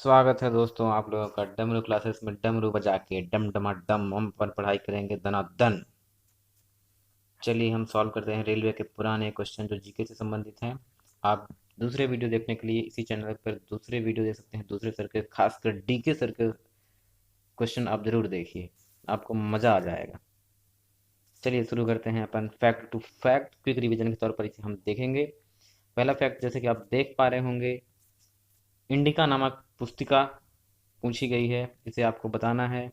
स्वागत है दोस्तों आप लोगों का डमरू क्लासेस में। डमरू बजा के डम डमा डम हम पर पढ़ाई करेंगे दनादन। चलिए हम सॉल्व करते हैं रेलवे के पुराने क्वेश्चन जो जीके से संबंधित हैं। आप दूसरे वीडियो देखने के लिए इसी चैनल पर दूसरे वीडियो देख सकते हैं। दूसरे सर के खासकर डीके सर के क्वेश्चन आप जरूर देखिए, आपको मज़ा आ जाएगा। चलिए शुरू करते हैं अपन fact to fact quick revision के तौर पर इसे हम देखेंगे। पहला फैक्ट, जैसे कि आप देख पा रहे होंगे, इंडिका नामक पुस्तिका पूछी गई है। इसे आपको बताना है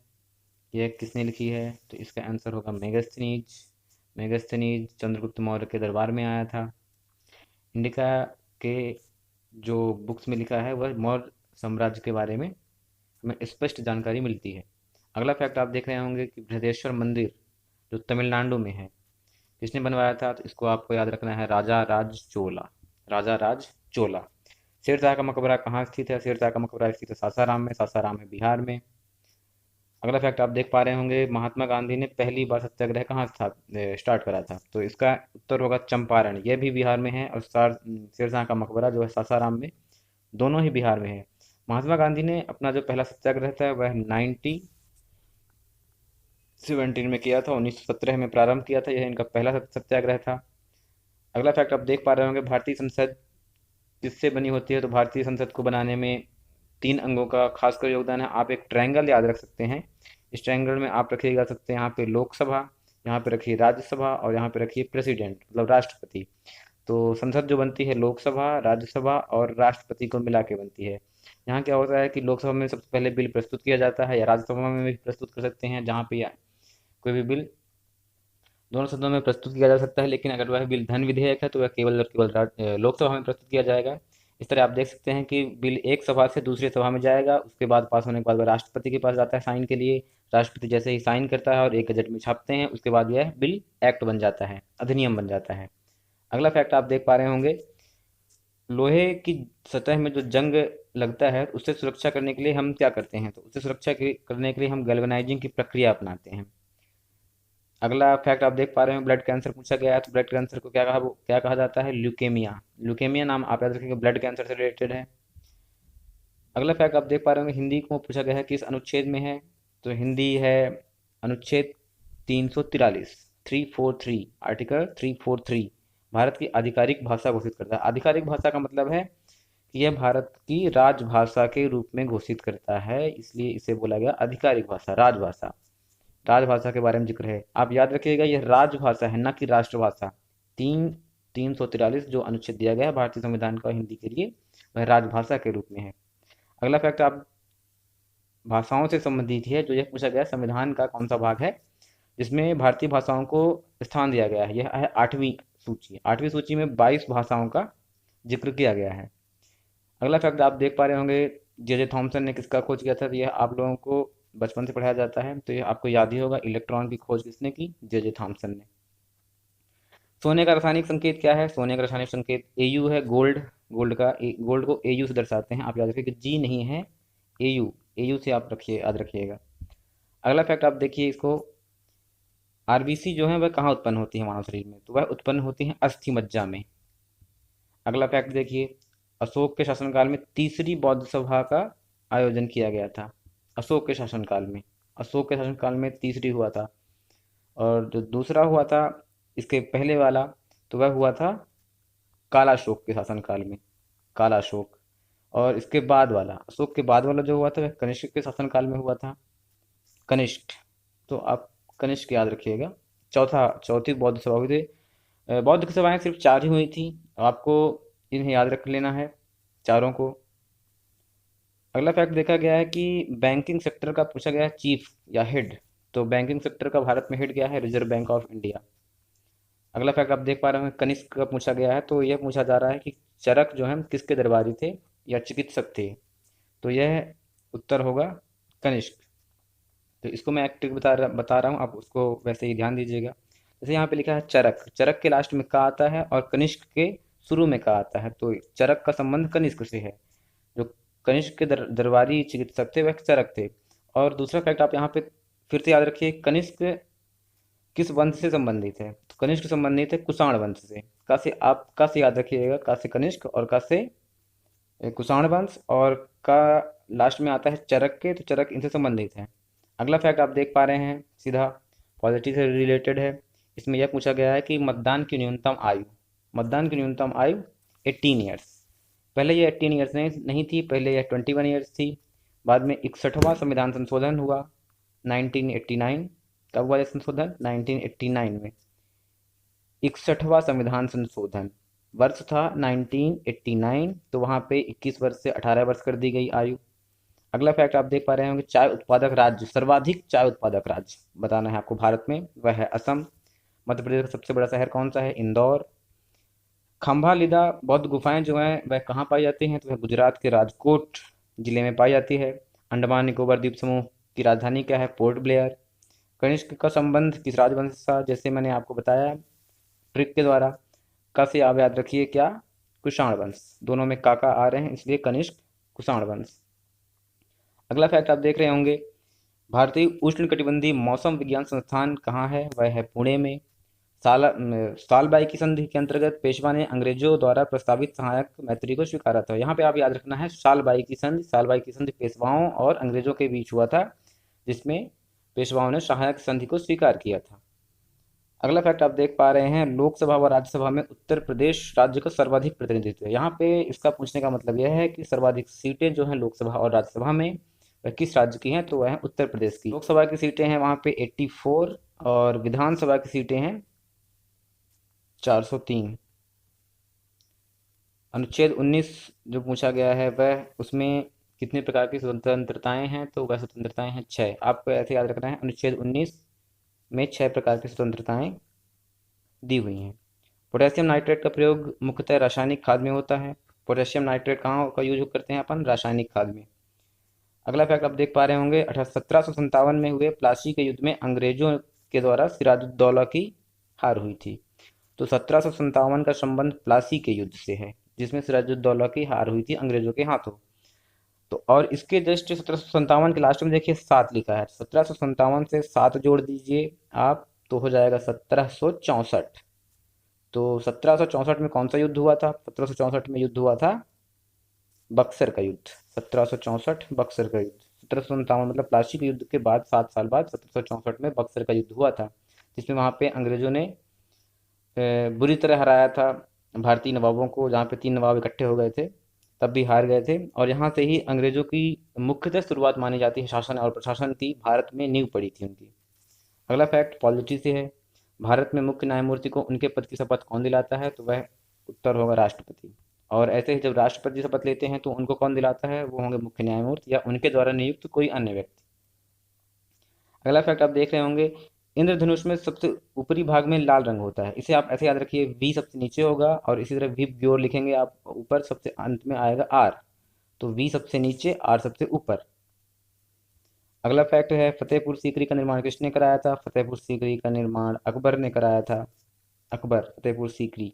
यह किसने लिखी है। तो इसका आंसर होगा मेगास्थनीज। मेगास्थनीज चंद्रगुप्त मौर्य के दरबार में आया था। इंडिका के जो बुक्स में लिखा है वह मौर्य साम्राज्य के बारे में हमें स्पष्ट जानकारी मिलती है। अगला फैक्ट आप देख रहे होंगे कि बृहदेश्वर मंदिर जो तमिलनाडु में है, किसने बनवाया था। तो इसको आपको याद रखना है, राजा राज चोला। राजा राज चोला। शेरशाह का मकबरा कहाँ स्थित है। शेरशाह का मकबरा स्थित है सासाराम में। सासाराम है बिहार में। अगला फैक्ट आप देख पा रहे होंगे, महात्मा गांधी ने पहली बार सत्याग्रह कहाँ स्टार्ट करा था। तो इसका उत्तर होगा चंपारण। यह भी बिहार में है। और शेरशाह का मकबरा जो है सासाराम में, दोनों ही बिहार में है। महात्मा गांधी ने अपना जो पहला सत्याग्रह था वह 1917 में किया था। 1917 में प्रारंभ किया था। यह इनका पहला सत्याग्रह था। अगला फैक्ट आप देख पा रहे होंगे, भारतीय संसद किससे बनी होती है। तो भारतीय संसद को बनाने में 3 अंगों का खासकर योगदान है। आप एक ट्रायंगल याद रख सकते हैं। इस ट्रायंगल में आप रखिएगा सकते हैं यहाँ पे लोकसभा, यहाँ पे रखिए राज्यसभा और यहाँ पे रखिए प्रेसिडेंट मतलब राष्ट्रपति। तो संसद जो बनती है लोकसभा, राज्यसभा और राष्ट्रपति को मिला के बनती है। यहाँ क्या होता है कि लोकसभा में सबसे पहले बिल प्रस्तुत किया जाता है, या राज्यसभा में भी प्रस्तुत कर सकते हैं, जहाँ पे कोई भी बिल दोनों सदनों में प्रस्तुत किया जा सकता है। लेकिन अगर वह बिल धन विधेयक है तो वह केवल और केवल लोकसभा में प्रस्तुत किया जाएगा। इस तरह आप देख सकते हैं कि बिल एक सभा से दूसरी सभा में जाएगा, उसके बाद पास होने के बाद वह राष्ट्रपति के पास जाता है साइन के लिए। राष्ट्रपति जैसे ही साइन करता है और एक गजट में छापते हैं, उसके बाद यह बिल एक्ट बन जाता है, अधिनियम बन जाता है। अगला फैक्ट आप देख पा रहे होंगे, लोहे की सतह में जो जंग लगता है उससे सुरक्षा करने के लिए हम क्या करते हैं। तो उससे करने के लिए हम गैल्वेनाइजिंग की प्रक्रिया अपनाते हैं। अगला फैक्ट आप देख पा रहे हैं, ब्लड कैंसर पूछा गया है। तो ब्लड कैंसर को क्या कहा जाता है, ल्यूकेमिया। ल्यूकेमिया नाम आप याद रखेंगे, ब्लड कैंसर से रिलेटेड है। अगला फैक्ट आप देख पा रहे होंगे, हिंदी को पूछा गया है किस अनुच्छेद में है। तो हिंदी है अनुच्छेद 343, 343, आर्टिकल 343। भारत की आधिकारिक भाषा घोषित करता है। आधिकारिक भाषा का मतलब है कि यह भारत की राजभाषा के रूप में घोषित करता है, इसलिए इसे बोला गया आधिकारिक भाषा, राजभाषा। राजभाषा के बारे में जिक्र है, आप याद रखिएगा यह राजभाषा है, न कि राष्ट्रभाषा। 343 जो अनुच्छेद दिया गया है भारतीय संविधान का हिंदी के लिए, वह राजभाषा के रूप में है। अगला फैक्ट आप भाषाओं से संबंधित है, जो यह पूछा गया संविधान का कौन सा भाग है जिसमें भारतीय भाषाओं को स्थान दिया गया है। यह है 8वीं सूची। 8वीं सूची में 22 भाषाओं का जिक्र किया गया है। अगला फैक्ट आप देख पा रहे होंगे, जे थॉमसन ने किसका खोज किया था। तो यह आप लोगों को बचपन से पढ़ाया जाता है, तो यह आपको याद ही होगा, इलेक्ट्रॉन की खोज किसने की, जे थॉमसन ने। सोने का रासायनिक संकेत क्या है। सोने का रासायनिक संकेत एयू है। गोल्ड, गोल्ड को एयू से दर्शाते हैं। आप याद रखिए कि जी नहीं है, एयू। एयू से आप रखिए, याद रखिएगा। अगला फैक्ट आप देखिए इसको, आरबीसी जो है वह कहाँ उत्पन्न होती है मानव शरीर में। तो वह उत्पन्न होती है अस्थि मज्जा में। अगला फैक्ट देखिए, अशोक के शासनकाल में तीसरी बौद्ध सभा का आयोजन किया गया था। अशोक के शासनकाल में, अशोक के शासनकाल में तीसरी हुआ था। और जो दूसरा हुआ था इसके पहले वाला, तो वह हुआ था कालाशोक के शासनकाल में, कालाशोक। और इसके बाद वाला, अशोक के बाद वाला जो हुआ था वह कनिष्क के शासनकाल में हुआ था, कनिष्क। तो आप कनिष्क याद रखिएगा। चौथी बौद्ध सभा हुई थी। बौद्ध की सभाएं सिर्फ 4 ही हुई थी, आपको इन्हें याद रख लेना है, चारों को। अगला फैक्ट देखा गया है कि बैंकिंग सेक्टर का पूछा गया है चीफ या हेड। तो बैंकिंग सेक्टर का भारत में हेड क्या है, रिजर्व बैंक ऑफ इंडिया। अगला फैक्ट आप देख पा रहे हैं, कनिष्क का पूछा गया है। तो यह पूछा जा रहा है कि चरक जो है किसके दरबारी थे या चिकित्सक थे। तो यह उत्तर होगा कनिष्क। तो इसको मैं एक ट्रिक बता रहा हूँ, आप उसको वैसे ही ध्यान दीजिएगा। जैसे यहाँ पे लिखा है चरक, चरक के लास्ट में का आता है और कनिष्क के शुरू में का आता है। तो चरक का संबंध कनिष्क से है। जो कनिष्क के दरबारी चिकित्सक थे वह चरक थे। और दूसरा फैक्ट आप यहाँ पे फिर से याद रखिए, कनिष्क किस वंश से संबंधित है। तो कनिष्क संबंधित है कुषाण वंश से। का से याद रखिएगा, का से कनिष्क और का से कुषाण वंश, और का लास्ट में आता है चरक के, तो चरक इनसे संबंधित है। अगला फैक्ट आप देख पा रहे हैं, सीधा पॉलिटी से रिलेटेड है। इसमें यह पूछा गया है कि मतदान की न्यूनतम आयु 18 ईयर्स। पहले ये 18 ईयर्स नहीं थी, पहले यह 21 ईयर्स थी। बाद में 61वां संविधान संशोधन हुआ 1989। कब हुआ यह संशोधन? 1989 में 61वां संविधान संशोधन, वर्ष था 1989, तो वहाँ पे 21 वर्ष से 18 वर्ष कर दी गई आयु। अगला फैक्ट आप देख पा रहे होंगे, चाय उत्पादक राज्य, सर्वाधिक चाय उत्पादक राज्य बताना है आपको भारत में, वह है असम। मध्य प्रदेश का सबसे बड़ा शहर कौन सा है? इंदौर। खंभालिदा बौद्ध गुफाएं जो हैं वह कहाँ पाई जाती हैं? तो वह गुजरात के राजकोट जिले में पाई जाती है। अंडमान निकोबार द्वीप समूह की राजधानी क्या है? Port Blair. कनिष्क का संबंध किस राजवंश से था? जैसे मैंने आपको बताया ट्रिक के द्वारा। का से आप याद रखिए क्या? कुषाण वंश। दोनों में काका आ रहे हैं, इसलिए कनिष्क कुषाण वंश। अगला फैक्ट आप देख रहे होंगे, भारतीय उष्णकटिबंधीय मौसम विज्ञान संस्थान कहाँ है? वह है पुणे में। सालबाई की संधि के अंतर्गत पेशवा ने अंग्रेजों द्वारा प्रस्तावित सहायक मैत्री को स्वीकारा था। यहाँ पे आप याद रखना है सालबाई की संधि। सालबाई की संधि पेशवाओं और अंग्रेजों के बीच हुआ था, जिसमें पेशवाओं ने सहायक संधि को स्वीकार किया था। अगला फैक्ट आप देख पा रहे हैं, लोकसभा व राज्यसभा में उत्तर प्रदेश राज्य का सर्वाधिक प्रतिनिधित्व है। यहाँ पे इसका पूछने का मतलब यह है कि सर्वाधिक सीटें जो हैं लोकसभा और राज्यसभा में वह किस राज्य की हैं? तो वह है उत्तर प्रदेश की। लोकसभा की सीटें हैं वहाँ पे 84 और विधानसभा की सीटें हैं 403। अनुच्छेद 19 जो पूछा गया है वह, उसमें कितने प्रकार की स्वतंत्रताएं हैं? तो वह स्वतंत्रताएं हैं 6। आपको ऐसे याद रखना है, अनुच्छेद 19 में 6 प्रकार की स्वतंत्रताएं दी हुई हैं। पोटेशियम नाइट्रेट का प्रयोग मुख्यतः रासायनिक खाद में होता है। पोटेशियम नाइट्रेट कहाँ का यूज करते हैं अपन? रासायनिक खाद में। अगला फैक्ट आप देख पा रहे होंगे, 1757 में हुए प्लासी के युद्ध में अंग्रेजों के द्वारा सिराजुद्दौला की हार हुई थी। तो 1757 का संबंध प्लासी के युद्ध से है, जिसमें सिराजुद्दौला की हार हुई थी अंग्रेजों के हाथों। तो और इसके जस्ट 1757 के लास्ट में देखिए 7 लिखा है, 1757 से 7 जोड़ दीजिए आप, तो हो जाएगा 1764। तो 1764 में कौन सा युद्ध हुआ था? 1764 में युद्ध हुआ था बक्सर का युद्ध। 1764 बक्सर का युद्ध। 1757 मतलब प्लासी के युद्ध के बाद 7 साल बाद 1764 में बक्सर का युद्ध हुआ था, जिसमें वहाँ पे अंग्रेजों ने बुरी तरह हराया था भारतीय नवाबों को। जहाँ पे 3 नवाब इकट्ठे हो गए थे, तब भी हार गए थे। और यहाँ से ही अंग्रेजों की मुख्यतः शुरुआत मानी जाती है शासन और प्रशासन की, भारत में नींव पड़ी थी उनकी। अगला फैक्ट पॉलिटी से है, भारत में मुख्य न्यायमूर्ति को उनके पद की शपथ कौन दिलाता है? तो वह उत्तर होगा राष्ट्रपति। और ऐसे ही जब राष्ट्रपति शपथ लेते हैं तो उनको कौन दिलाता है? वो होंगे मुख्य न्यायमूर्ति या उनके द्वारा नियुक्त कोई अन्य व्यक्ति। अगला फैक्ट आप देख रहे होंगे, इंद्रधनुष में सबसे ऊपरी भाग में लाल रंग होता है। इसे आप ऐसे याद रखिए, वी सबसे नीचे होगा और इसी तरह वी की ओर लिखेंगे आप, ऊपर सबसे अंत में आएगा आर। तो वी सबसे नीचे, आर सबसे ऊपर। अगला फैक्ट है, फतेहपुर सीकरी का निर्माण किसने कराया था? फतेहपुर सीकरी का निर्माण अकबर ने कराया था। अकबर, फतेहपुर सीकरी।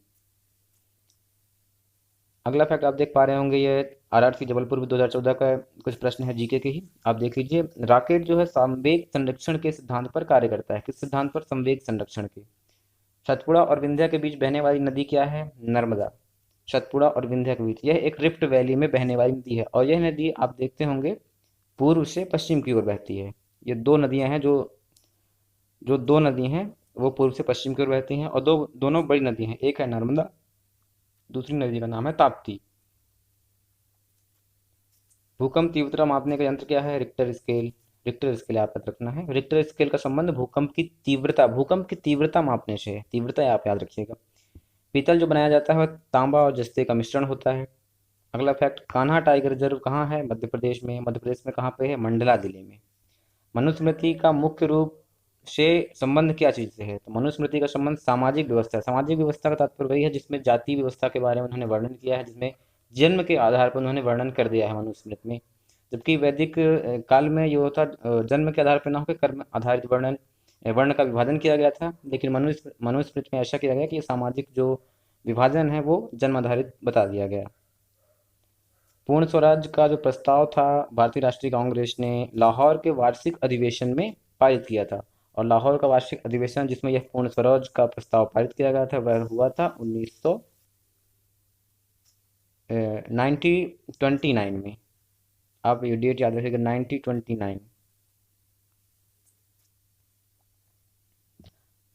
अगला फैक्ट आप देख पा रहे होंगे, ये आरआरसी जबलपुर 2014 का कुछ प्रश्न है जीके के ही, आप देख लीजिए। रॉकेट जो है संवेग संरक्षण के सिद्धांत पर कार्य करता है। किस सिद्धांत पर? संवेग संरक्षण के। सतपुड़ा और विंध्या के बीच बहने वाली नदी क्या है? नर्मदा। सतपुड़ा और विंध्या के बीच, यह एक रिफ्ट वैली में बहने वाली नदी है और यह नदी आप देखते होंगे पूर्व से पश्चिम की ओर बहती है। ये दो नदियां हैं, जो जो दो नदी हैं वो पूर्व से पश्चिम की ओर बहती हैं और दोनों बड़ी नदी हैं, एक है नर्मदा, दूसरी नदी का नाम है ताप्ती। भूकंप तीव्रता मापने का यंत्र क्या है? Richter scale. रिक्टर स्केल आप याद रखना है। रिक्टर स्केल का संबंध भूकंप की तीव्रता मापने से है। तीव्रता आप याद रखिएगा। पीतल जो बनाया जाता है वह तांबा और जस्ते का मिश्रण होता है। अगला फैक्ट, कान्हा टाइगर रिजर्व कहाँ है? मध्य प्रदेश में। मध्य प्रदेश में कहाँ पे है? मंडला जिले में। मनुस्मृति का मुख्य रूप से संबंध क्या चीज से है? तो मनुस्मृति का संबंध सामाजिक व्यवस्था है। सामाजिक व्यवस्था का तात्पर्य वही है जिसमें जाति व्यवस्था के बारे में उन्होंने वर्णन किया है, जिसमें जन्म के आधार पर उन्होंने वर्णन कर दिया है मनुस्मृति में। जबकि वैदिक काल में ये होता जन्म के आधार पर ना होकर कर्म आधारित वर्ण का विभाजन किया गया था, लेकिन मनुस्मृति में ऐसा किया गया कि ये सामाजिक जो विभाजन है वो जन्म आधारित बता दिया गया। पूर्ण स्वराज का जो प्रस्ताव था भारतीय राष्ट्रीय कांग्रेस ने लाहौर के वार्षिक अधिवेशन में पारित किया था। और लाहौर का वार्षिक अधिवेशन जिसमें यह पूर्ण स्वराज का प्रस्ताव पारित किया गया था वह हुआ था 1929 में। आप ये डेट याद रखिएगा, 1929।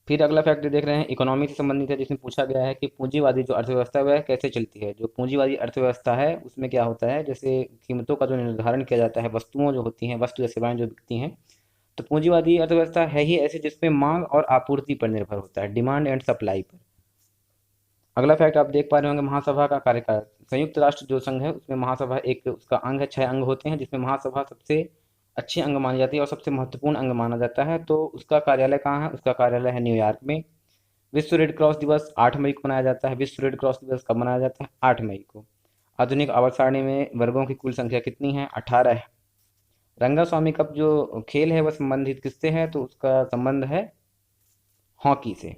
फिर अगला फैक्ट देख रहे हैं, इकोनॉमी से संबंधित है, जिसमें पूछा गया है कि पूंजीवादी जो अर्थव्यवस्था है वह कैसे चलती है। जो पूंजीवादी अर्थव्यवस्था है उसमें क्या होता है, जैसे कीमतों का जो निर्धारण किया जाता है, वस्तुओं जो होती हैं, वस्तु या सेवाएं जो बिकती हैं, तो पूंजीवादी अर्थव्यवस्था है ही ऐसी जिसमें मांग और आपूर्ति पर निर्भर होता है, डिमांड एंड सप्लाई पर। अगला फैक्ट आप देख पा रहे होंगे, महासभा का कार्यकाल। संयुक्त राष्ट्र जो संघ है उसमें महासभा एक उसका अंग है, 6 अंग होते हैं, जिसमें महासभा सबसे अच्छी अंग मानी जाती है और सबसे महत्वपूर्ण अंग माना जाता है। तो उसका कार्यालय कहाँ है, उसका कार्यालय है न्यूयॉर्क में। विश्व रेड क्रॉस दिवस 8 मई को मनाया जाता है। विश्व रेड क्रॉस दिवस कब मनाया जाता है, 8 मई को। आधुनिक आवर्त सारणी में वर्गों की कुल संख्या कितनी है, 18 है। रंगास्वामी कप जो खेल है वह संबंधित किससे है, तो उसका संबंध है हॉकी से।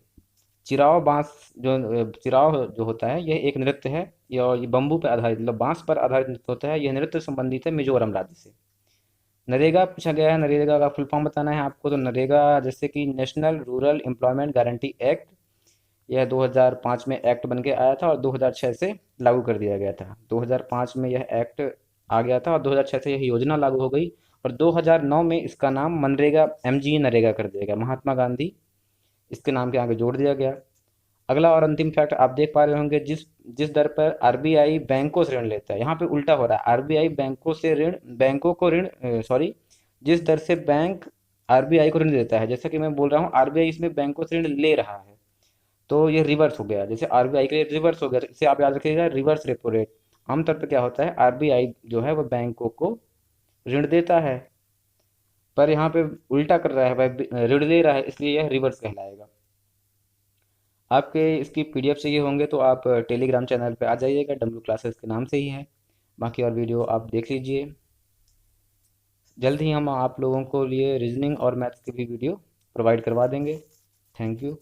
चिराव बांस चिराव जो होता है यह एक नृत्य है, ये बम्बू पर आधारित, मतलब बांस पर आधारित नृत्य होता है। यह नृत्य संबंधित है मिजोरम राज्य से। नरेगा पूछा गया है, नरेगा का फुल फॉर्म बताना है आपको। तो नरेगा जैसे कि national rural employment guarantee act, यह 2005 में एक्ट बन के आया था और 2006 से लागू कर दिया गया था। 2005 में यह एक्ट आ गया था और 2006 से यह योजना लागू हो गई, और 2009 में इसका नाम मनरेगा MG नरेगा कर दिया गया। महात्मा गांधी इसके नाम के आगे जोड़ दिया गया। अगला और अंतिम फैक्ट आप देख पा रहे होंगे, जिस जिस दर पर आरबीआई बैंकों से ऋण लेता है, यहाँ पे उल्टा हो रहा है। आरबीआई बैंकों से ऋण, बैंकों को ऋण, सॉरी, जिस दर से बैंक आरबीआई को ऋण देता है, जैसा कि मैं बोल रहा हूँ आरबीआई इसमें बैंकों से ऋण ले रहा है, तो ये रिवर्स हो गया। जैसे आरबीआई के लिए रिवर्स हो गया, तो इसे आप याद रखिएगा, रिवर्स रेपो रेट। आमतौर पर क्या होता है, आरबीआई जो है वह बैंकों को ऋण देता है, पर यहाँ पे उल्टा कर रहा है, वह ऋण ले रहा है, इसलिए यह रिवर्स कहलाएगा। आपके इसकी पीडीएफ चाहिए होंगे तो आप टेलीग्राम चैनल पे आ जाइएगा, डब्ल्यू क्लासेस के नाम से ही है। बाकी और वीडियो आप देख लीजिए। जल्द ही हम आप लोगों को लिए रीजनिंग और मैथ्स की भी वीडियो प्रोवाइड करवा देंगे। Thank you.